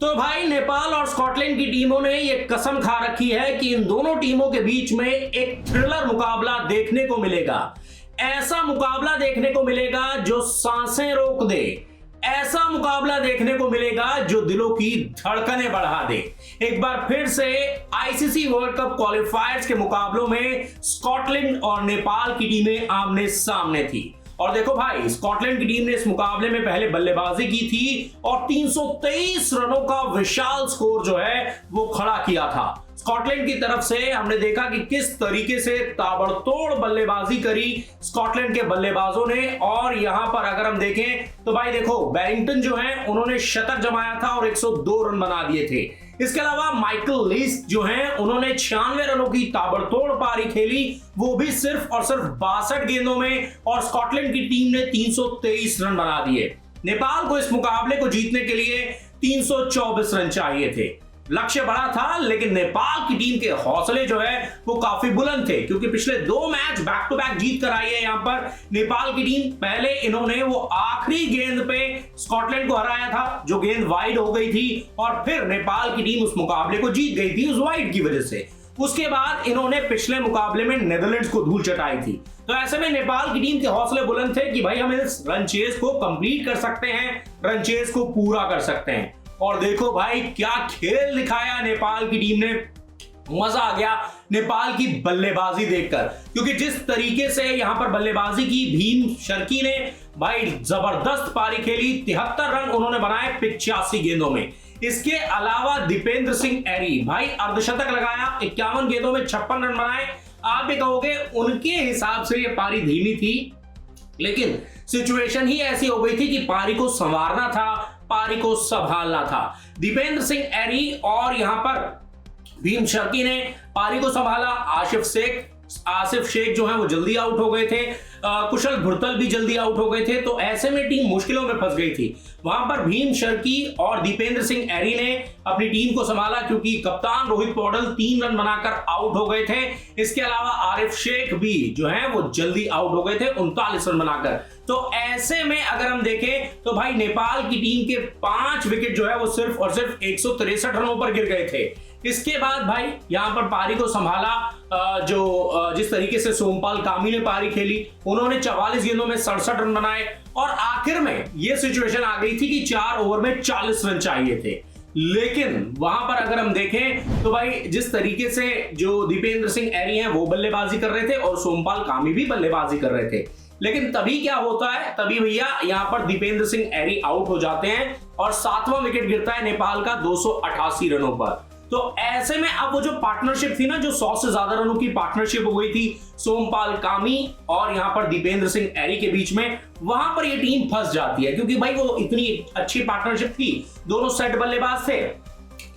तो भाई नेपाल और स्कॉटलैंड की टीमों ने ये कसम खा रखी है कि इन दोनों टीमों के बीच में एक थ्रिलर मुकाबला देखने को मिलेगा। ऐसा मुकाबला देखने को मिलेगा जो सांसें रोक दे, ऐसा मुकाबला देखने को मिलेगा जो दिलों की धड़कनें बढ़ा दे। एक बार फिर से आईसीसी वर्ल्ड कप क्वालिफायर्स के मुकाबलों में स्कॉटलैंड और नेपाल की टीमें आमने सामने थी। और देखो भाई, स्कॉटलैंड की टीम ने इस मुकाबले में पहले बल्लेबाजी की थी और 323 रनों का विशाल स्कोर जो है वो खड़ा किया था। स्कॉटलैंड की तरफ से हमने देखा कि किस तरीके से ताबड़तोड़ बल्लेबाजी करी स्कॉटलैंड के बल्लेबाजों ने। और यहां पर अगर हम देखें तो भाई देखो, बैरिंगटन जो है उन्होंने शतक जमाया था और 102 रन बना दिए थे। इसके अलावा माइकल लीस जो हैं उन्होंने 96 रनों की ताबड़तोड़ पारी खेली, वो भी सिर्फ और सिर्फ 62 गेंदों में, और स्कॉटलैंड की टीम ने 323 रन बना दिए। नेपाल को इस मुकाबले को जीतने के लिए 324 रन चाहिए थे। लक्ष्य बड़ा था, लेकिन नेपाल की टीम के हौसले जो है वो काफी बुलंद थे, क्योंकि पिछले 2 मैच बैक टू बैक जीत कर आई है। यहां पर नेपाल की टीम पहले इन्होंने वो आखिरी गेंद पे स्कॉटलैंड को हराया था, जो गेंद वाइड हो गई थी, और फिर नेपाल की टीम उस मुकाबले को जीत गई थी उस वाइड की वजह से। उसके बाद इन्होंने पिछले मुकाबले में नेदरलैंड्स को धूल चटाई थी। तो ऐसे में नेपाल की टीम के हौसले बुलंद थे कि भाई हम इस रन चेस को कंप्लीट कर सकते हैं, रन चेस को पूरा कर सकते हैं। और देखो भाई, क्या खेल दिखाया नेपाल की टीम ने। मजा आ गया नेपाल की बल्लेबाजी देखकर, क्योंकि जिस तरीके से यहां पर बल्लेबाजी की भीम शर्की ने भाई जबरदस्त पारी खेली। 73 रन उन्होंने बनाए 85 गेंदों में। इसके अलावा दीपेंद्र सिंह एरी भाई अर्धशतक लगाया, 51 गेंदों में 56 रन बनाए। आप भी कहोगे उनके हिसाब से ये पारी धीमी थी, लेकिन सिचुएशन ही ऐसी हो गई थी कि पारी को संवारना था, पारी को संभालना था। दीपेंद्र सिंह एरी और यहां पर भीम शर्की ने पारी को संभाला। आसिफ शेख जो है वो जल्दी आउट हो गए थे, कुशल भुर्तल भी जल्दी आउट हो गए थे। तो ऐसे में टीम मुश्किलों में फंस गई थी। वहां पर भीम शर्की और दीपेंद्र सिंह एरी ने अपनी टीम को संभाला, क्योंकि कप्तान रोहित पौडल 3 रन बनाकर आउट हो गए थे। इसके अलावा आरिफ शेख भी जो है वो जल्दी आउट हो गए थे 39 रन बनाकर। तो ऐसे में अगर हम देखें तो भाई नेपाल की टीम के 5 विकेट जो है वो सिर्फ और सिर्फ 163 रनों पर गिर गए थे। इसके बाद भाई यहां पर पारी को संभाला जिस तरीके से सोमपाल कामी ने पारी खेली, उन्होंने 44 गेंदों में 67 रन बनाए। और आखिर में यह सिचुएशन आ गई थी कि 4 ओवर में 40 रन चाहिए थे। लेकिन वहां पर अगर हम देखें तो भाई जिस तरीके से जो दीपेंद्र सिंह एरी हैं वो बल्लेबाजी कर रहे थे और सोमपाल कामी भी बल्लेबाजी कर रहे थे, लेकिन तभी क्या होता है, तभी भैया यहां पर दीपेंद्र सिंह एरी आउट हो जाते हैं और 7वां विकेट गिरता है नेपाल का 288 रनों पर। तो ऐसे में अब वो जो पार्टनरशिप थी ना, जो 100 से ज्यादा रनों की पार्टनरशिप हो गई थी सोमपाल कामी और यहां पर दीपेंद्र सिंह एरी के बीच में, वहां पर ये टीम फंस जाती है, क्योंकि भाई वो इतनी अच्छी पार्टनरशिप थी, दोनों सेट बल्लेबाज थे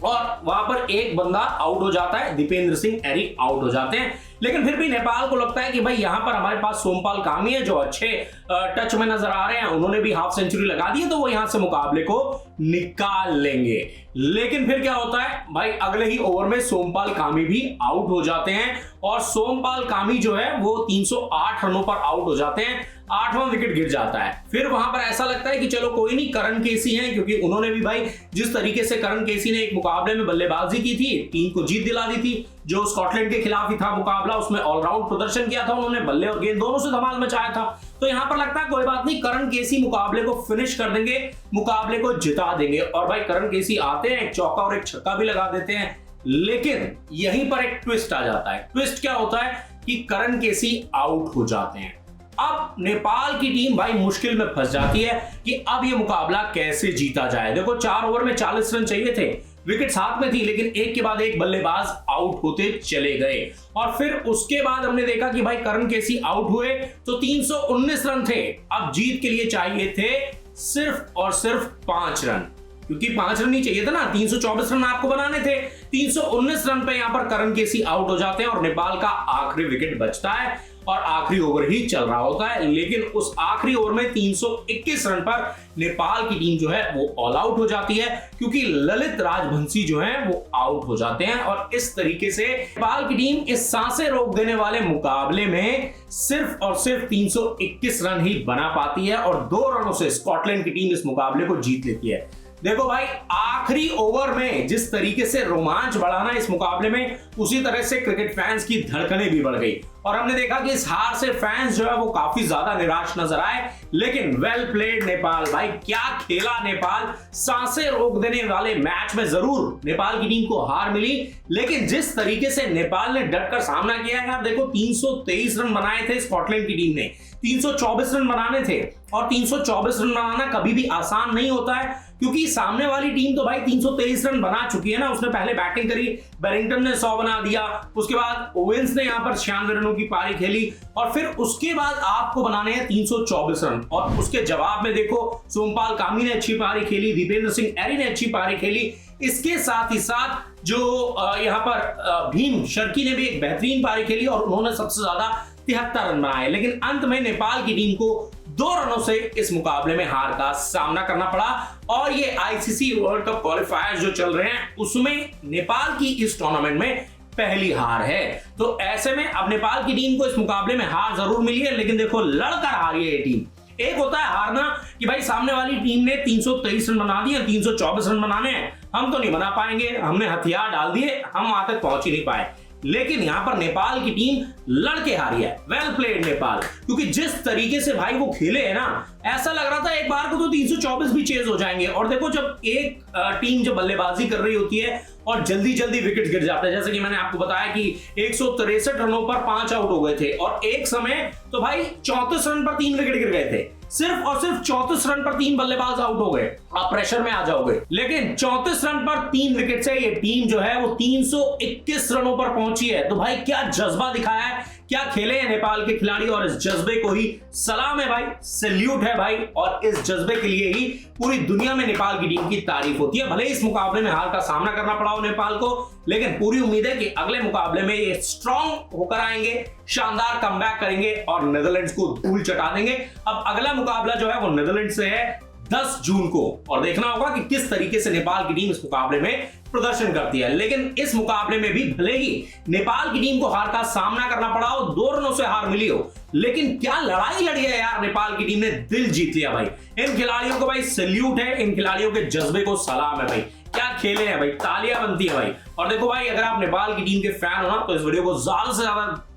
और वहां पर एक बंदा आउट हो जाता है, दीपेंद्र सिंह एरी आउट हो जाते हैं। लेकिन फिर भी नेपाल को लगता है कि भाई यहां पर हमारे पास सोमपाल कामी है जो अच्छे टच में नजर आ रहे हैं, उन्होंने भी हाफ सेंचुरी लगा दी है, तो वो यहां से मुकाबले को निकाल लेंगे। लेकिन फिर क्या होता है भाई, अगले ही ओवर में सोमपाल कामी भी आउट हो जाते हैं और सोमपाल कामी जो है वो 308 रनों पर आउट हो जाते हैं। 8वां विकेट गिर जाता है। फिर वहां पर ऐसा लगता है कि चलो कोई नहीं, करण केसी हैं, क्योंकि उन्होंने भी भाई जिस तरीके से करण केसी ने एक मुकाबले में बल्लेबाजी की थी, टीम को जीत दिला दी थी। जो स्कॉटलैंड के खिलाफ ही था मुकाबला, उसमें ऑलराउंड प्रदर्शन किया था उन्होंने, बल्ले और गेंद दोनों से धमाल मचाया था। तो यहां पर लगता है कोई बात नहीं, करण केसी मुकाबले को फिनिश कर देंगे, मुकाबले को जिता देंगे। और भाई करण केसी आते हैं, एक चौका और एक छक्का भी लगा देते हैं। लेकिन यहीं पर एक ट्विस्ट आ जाता है। ट्विस्ट क्या होता है कि करण केसी आउट हो जाते हैं। अब नेपाल की टीम भाई मुश्किल में फंस जाती है कि अब यह मुकाबला कैसे जीता जाए। देखो 4 ओवर में 40 रन चाहिए थे, विकेट साथ में थी, लेकिन एक के बाद एक बल्लेबाज आउट होते चले गए। और फिर उसके बाद हमने देखा कि भाई करण केसी आउट हुए तो 319 रन थे। अब जीत के लिए चाहिए थे सिर्फ और सिर्फ 5 रन, क्योंकि 5 रन ही चाहिए था ना, 324 रन आपको बनाने थे। 319 रन पे यहां पर करण केसी आउट हो जाते हैं और नेपाल का आखिरी विकेट बचता है और आखिरी ओवर ही चल रहा होता है। लेकिन उस आखिरी ओवर में 321 रन पर नेपाल की टीम जो है वो ऑल आउट हो जाती है, क्योंकि ललित राजवंशी जो है वो आउट हो जाते हैं। और इस तरीके से नेपाल की टीम इस सांसें रोक देने वाले मुकाबले में सिर्फ और सिर्फ 321 रन ही बना पाती है और 2 रनों से स्कॉटलैंड की टीम इस मुकाबले को जीत लेती है। देखो भाई, आखिरी ओवर में जिस तरीके से रोमांच बढ़ा ना इस मुकाबले में, उसी तरह से क्रिकेट फैंस की धड़कनें भी बढ़ गई और हमने देखा कि इस हार से फैंस जो है वो काफी ज्यादा निराश नजर आए। लेकिन वेल प्लेड नेपाल, भाई क्या खेला नेपाल। सांसें रोक देने वाले मैच में जरूर नेपाल की टीम को हार मिली, लेकिन जिस तरीके से नेपाल ने डटकर सामना किया है, आप देखो 323 रन बनाए थे स्कॉटलैंड की टीम ने, 324 रन बनाने थे और 324 रन बनाना कभी भी आसान नहीं होता है, क्योंकि सामने वाली टीम तो भाई 323 रन बना चुकी है ना। उसने पहले बैटिंग करी, बैरिंगटन ने 100 बना दिया, उसके बाद ओवेंस ने यहां पर 96 रनों की पारी खेली और फिर उसके बाद आपको बनाने हैं 324 रन। और उसके जवाब में देखो, सोमपाल कामी ने अच्छी पारी खेली, दीपेंद्र सिंह एरी ने अच्छी पारी खेली, इसके साथ ही साथ जो यहां पर भीम शर्की ने भी एक बेहतरीन पारी खेली और उन्होंने सबसे ज्यादा 73 रन बनाए। लेकिन अंत में नेपाल की टीम को 2 रनों से इस मुकाबले में हार का सामना करना पड़ा और ये आईसीसी वर्ल्ड कप क्वालिफायर जो चल रहे हैं उसमें नेपाल की इस टूर्नामेंट में पहली हार है। तो ऐसे में अब नेपाल की टीम को इस मुकाबले में हार जरूर मिली है, लेकिन देखो लड़कर हारी है ये टीम। एक होता है हारना कि भाई सामने वाली टीम ने 323 रन बना दिए, 324 रन बनाने हैं, हम तो नहीं बना पाएंगे, हमने हथियार डाल दिए, हम वहां तक पहुंच ही नहीं पाए। लेकिन यहां पर नेपाल की टीम लड़के हारी है। वेल प्लेड नेपाल, क्योंकि जिस तरीके से भाई वो खेले हैं ना, ऐसा लग रहा था एक बार को तो 324 भी चेज हो जाएंगे। और देखो जब एक टीम जब बल्लेबाजी कर रही होती है और जल्दी जल्दी विकेट गिर जाते हैं, जैसे कि मैंने आपको बताया कि 163 रनों पर 5 आउट हो गए थे और एक समय तो भाई 34 रन पर 3 विकेट गिर गए थे, सिर्फ और सिर्फ 34 रन पर 3 बल्लेबाज आउट हो गए। आप प्रेशर में आ जाओगे, लेकिन 34 रन पर 3 विकेट से ये टीम जो है वो 321 रनों पर पहुंची है। तो भाई क्या जज्बा दिखाया है, क्या खेले हैं नेपाल के खिलाड़ी और इस जज्बे को ही सलाम है भाई, सैल्यूट है भाई। और इस जज्बे के लिए ही पूरी दुनिया में नेपाल की टीम की तारीफ होती है। भले इस मुकाबले में हार का सामना करना पड़ा हो नेपाल को, लेकिन पूरी उम्मीद है कि अगले मुकाबले में ये स्ट्रॉन्ग होकर आएंगे, शानदार कमबैक करेंगे और नीदरलैंड्स को धूल चटा देंगे। अब अगला मुकाबला जो है वो नीदरलैंड्स से है 10 जून को और देखना होगा कि किस तरीके से नेपाल की टीम इस मुकाबले में प्रदर्शन करती है। लेकिन इस मुकाबले में भी भले ही नेपाल की टीम को हार का सामना करना पड़ा हो, 2 रनों से हार मिली हो, लेकिन क्या लड़ाई लड़ी है यार, नेपाल की टीम ने दिल जीत लिया भाई। इन खिलाड़ियों को भाई सैल्यूट है, इन खिलाड़ियों के जज्बे को सलाम है भाई, क्या खेले हैं भाई, तालियां बनती है भाई। और देखो भाई, अगर आप नेपाल की टीम के फैन हो ना तो इस वीडियो को ज्यादा से ज्यादा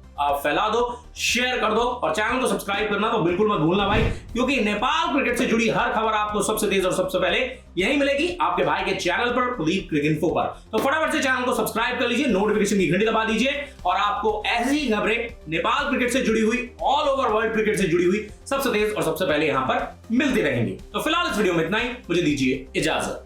फैला दो, शेयर कर दो और चैनल को सब्सक्राइब करना तो बिल्कुल मत भूलना भाई, क्योंकि नेपाल क्रिकेट से जुड़ी हर खबर आपको सबसे तेज और सबसे पहले यही मिलेगी आपके भाई के चैनल पर, प्रदीप क्रिकइंफो पर। तो फटाफट से चैनल को सब्सक्राइब कर लीजिए, नोटिफिकेशन की घंटी दबा दीजिए और आपको ऐसी ही खबरें नेपाल क्रिकेट से जुड़ी हुई, ऑल ओवर वर्ल्ड क्रिकेट से जुड़ी हुई सबसे तेज और सबसे पहले यहां पर मिलती रहेंगी। तो फिलहाल इस वीडियो में इतना ही, मुझे दीजिए इजाजत।